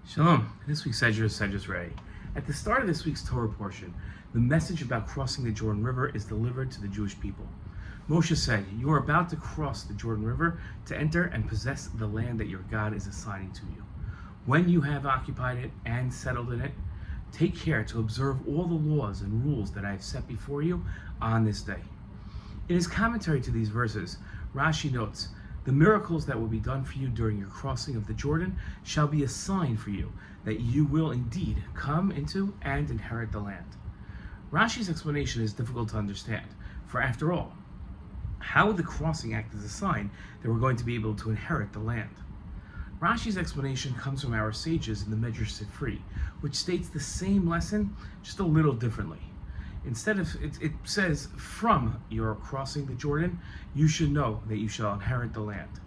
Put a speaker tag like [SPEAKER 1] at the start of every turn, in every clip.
[SPEAKER 1] Shalom. This week's Sedra Re'eh. At the start of this week's Torah portion, the message about crossing the Jordan River is delivered to the Jewish people. Moshe said, "You are about to cross the Jordan River to enter and possess the land that your God is assigning to you. When you have occupied it and settled in it, take care to observe all the laws and rules that I have set before you on this day." In his commentary to these verses, Rashi notes, "The miracles that will be done for you during your crossing of the Jordan shall be a sign for you that you will indeed come into and inherit the land." Rashi's explanation is difficult to understand, for after all, how would the crossing act as a sign that we're going to be able to inherit the land? Rashi's explanation comes from our sages in the Midrash Sifri, which states the same lesson just a little differently. Instead of it says, "From your crossing the Jordan, you should know that you shall inherit the land."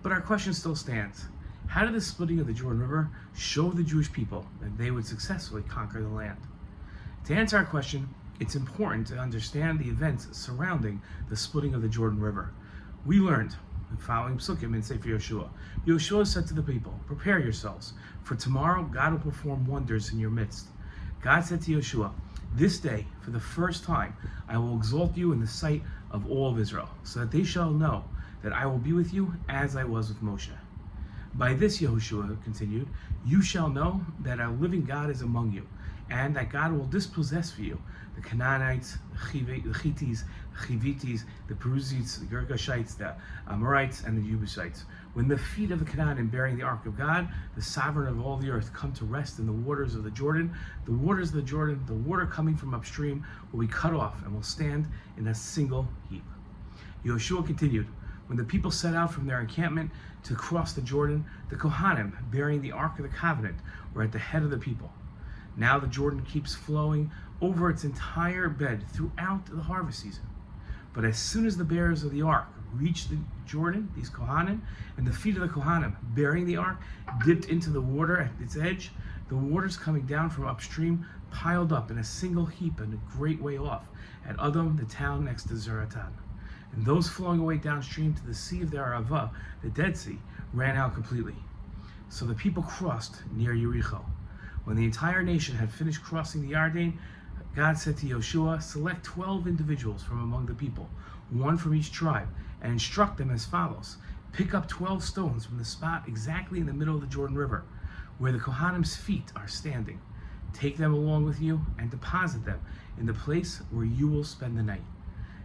[SPEAKER 1] But our question still stands. How did the splitting of the Jordan River show the Jewish people that they would successfully conquer the land? To answer our question, it's important to understand the events surrounding the splitting of the Jordan River. We learned the following psukim in Sefer Yoshua. Yoshua said to the people, "Prepare yourselves, for tomorrow God will perform wonders in your midst." God said to Yoshua, "This day, for the first time, I will exalt you in the sight of all of Israel, so that they shall know that I will be with you as I was with Moshe." By this, Yehoshua continued, "You shall know that our living God is among you, and that God will dispossess for you the Canaanites, the Hittites, the Chivites, the Perizzites, the Girgashites, the Amorites, and the Jebusites. When the feet of the Canaan bearing the ark of God, the sovereign of all the earth, come to rest in the waters of the Jordan, the waters of the Jordan, the water coming from upstream, will be cut off and will stand in a single heap." Yoshua continued, "When the people set out from their encampment to cross the Jordan, the Kohanim, bearing the Ark of the Covenant, were at the head of the people. Now the Jordan keeps flowing over its entire bed throughout the harvest season. But as soon as the bearers of the Ark reached the Jordan, these Kohanim, and the feet of the Kohanim bearing the Ark dipped into the water at its edge, the waters coming down from upstream piled up in a single heap and a great way off at Adam, the town next to Zeratan. And those flowing away downstream to the sea of the Arava, the Dead Sea, ran out completely. So the people crossed near Yericho. When the entire nation had finished crossing the Yarden, God said to Yoshua, 'Select 12 individuals from among the people, one from each tribe, and instruct them as follows. Pick up 12 stones from the spot exactly in the middle of the Jordan River, where the Kohanim's feet are standing. Take them along with you and deposit them in the place where you will spend the night.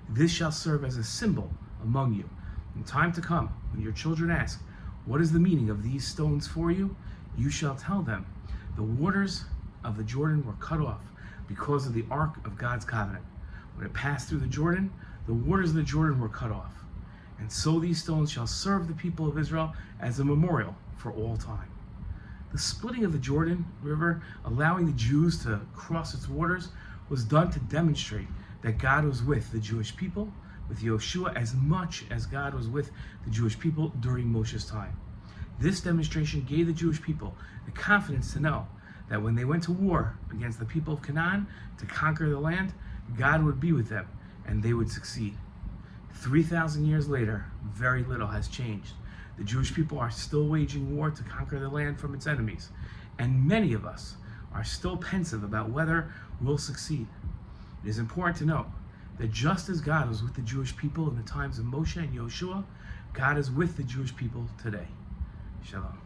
[SPEAKER 1] This shall serve as a symbol among you. In time to come, when your children ask, 'What is the meaning of these stones for you?' you shall tell them, 'The waters of the Jordan were cut off because of the ark of God's covenant. When it passed through the Jordan, the waters of the Jordan were cut off. And so these stones shall serve the people of Israel as a memorial for all time.'" The splitting of the Jordan River, allowing the Jews to cross its waters, was done to demonstrate that God was with the Jewish people, with Yoshua, as much as God was with the Jewish people during Moshe's time. This demonstration gave the Jewish people the confidence to know that when they went to war against the people of Canaan to conquer the land, God would be with them and they would succeed. 3,000 years later, very little has changed. The Jewish people are still waging war to conquer the land from its enemies, and many of us are still pensive about whether we'll succeed. It is important to note that just as God was with the Jewish people in the times of Moshe and Yoshua, God is with the Jewish people today. Shalom.